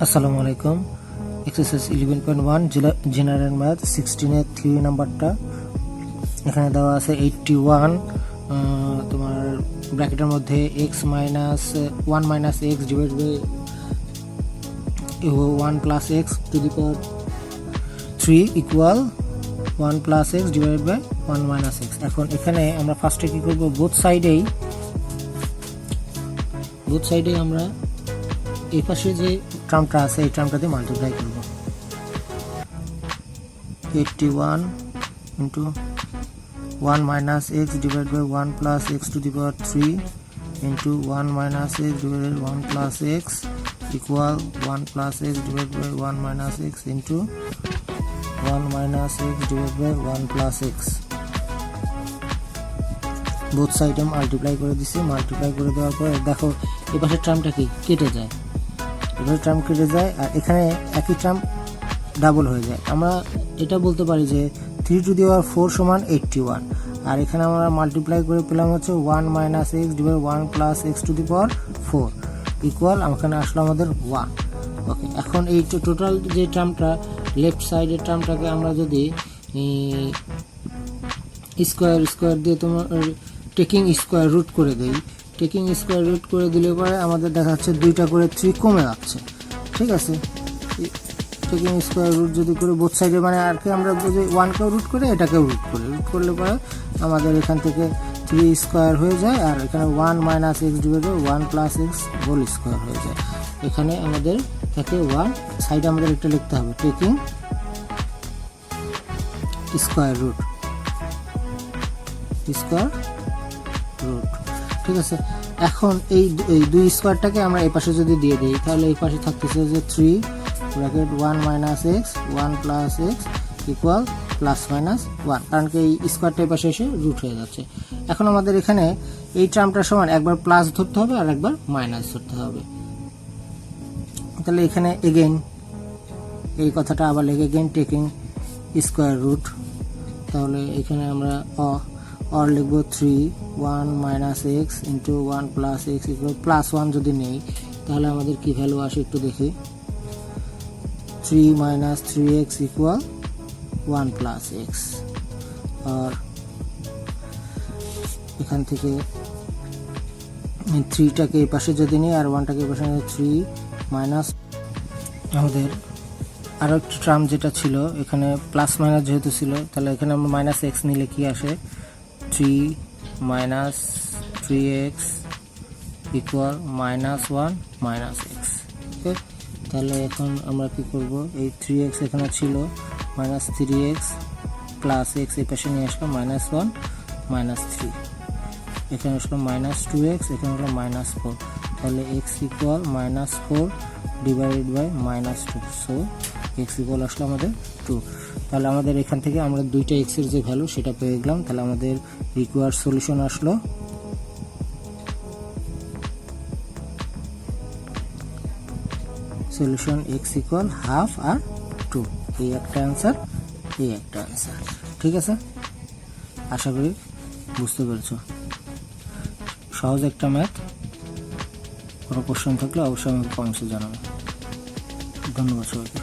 আসসালামু আলাইকুম। Exercise 11.1 general math 16 এর 3 নাম্বারটা এখানে দেওয়া আছে 81 তোমার ব্র্যাকেটের মধ্যে x minus 1 minus x divide by 1 plus x to the power 3 equal 1 plus x divide by 1 minus x। এখন এখানে আমরা ফার্স্টে কি করব, বোথ সাইডেই আমরা এই পাশে যে টার্মটা আছে এই টার্মটা দিয়ে মাল্টিপ্লাই করব। 81 into 1 minus x divide by 1 plus x to the power 3 into 1 minus x divide by 1 plus x equal 1 plus x divide by 1 minus x into 1 minus x divide by 1 plus x. Both সাইডে multiply করে দিছি। Multiply করে দেওয়ার পরে দেখো এই পাশের টার্মটা কি কেটে যায়, এভাবে টার্ম কেটে যায় আর এখানে একই টার্ম ডাবল হয়ে যায়। আমরা এটা বলতে পারি যে 3 টু দি পাওয়ার 4 সমান 81, আর এখানে আমরা মাল্টিপ্লাই করে পেলাম হচ্ছে 1 minus x divide 1 plus x to the power 4 equal এখানে আসলো আমাদের 1। ওকে, এখন এই টোটাল যে টার্মটা লেফট সাইডের টার্মটাকে আমরা যদি স্কোয়ার দিয়ে তোমার টেকিং স্কোয়ার রুট করে দেই, টেকিং স্কোয়ার রুট করে দিলে পরে আমাদের দেখা যাচ্ছে 2টা করে 3 কমে যাচ্ছে। ঠিক আছে, টেকিং স্কোয়ার রুট যদি করে বোথ সাইডে মানে আর কি আমরা যদি 1কেও রুট করে এটাকেও রুট করলে পরে আমাদের এখান থেকে 3 স্কোয়ার হয়ে যায় আর এখানে 1 minus x divide by 1 plus x whole square হয়ে যায়। এখানে আমাদের থাকে 1 সাইডে আমাদের এটা লিখতে হবে টেকিং স্কোয়ার রুট। ঠিক আছে, এখন এই 2 স্কোয়ারটাকে আমরা এই পাশে যদি দিয়ে দিই তাহলে এই পাশে থাকতেছে যে 3 bracket 1 minus x 1 plus x equal plus minus 1, কারণ কি এই স্কোয়ারটা এই পাশে এসে রুট হয়ে যাচ্ছে। এখন আমাদের এখানে এই টার্মটার সমান একবার প্লাস ধরতে হবে আর একবার মাইনাস ধরতে হবে। তাহলে এখানে এগেইন এই কথাটা আবার লিখে এগেইন টেকিং স্কোয়ার রুট। তাহলে এখানে আমরা और লিখব 3 1 minus x into 1 plus x equal plus 1 যদি নেই তাহলে আমাদের কি ভ্যালু আসে একটু দেখি। 3 minus 3x equal 1 plus x, আর এখান থেকে 3টাকে এই পাশে যদি নিই আর 1টাকে এই পাশে 3 মাইনাস আমাদের আরও একটা টার্ম যেটা ছিল এখানে প্লাস মাইনাস যেহেতু ছিল তাহলে এখানে আমরা মাইনাস এক্স নিলে কি আসে 3 minus 3x equal minus 1 minus x. Okay, তাহলে এখন আমরা কি করব, এই 3x এখানে ছিল মাইনাস 3x প্লাস এক্স এই পাশে নিয়ে আসলাম মাইনাস 1 মাইনাস 3, এখানে আসলো মাইনাস 2x, এখানে হলো মাইনাস 4, তাহলে x equal minus 4 divided by minus 2, so x equal আসলো আমাদের 2। তাহলে আমাদের এখান থেকে আমরা 2টা x এর যে ভ্যালু সেটা পেয়ে গেলাম। তাহলে আমাদের রিকোয়ার্ড সলিউশন আসলো সলিউশন x ইকুয়াল হাফ আর 2। এই একটা অ্যান্সার, এই একটা অ্যান্সার। ঠিক আছে, আশা করি বুঝতে পেরেছো। সহজ একটা ম্যাথ। কোনো কোশ্চেন থাকলে অবশ্যই আমাকে কমেন্টসে জানাবে। ধন্যবাদ সবাইকে।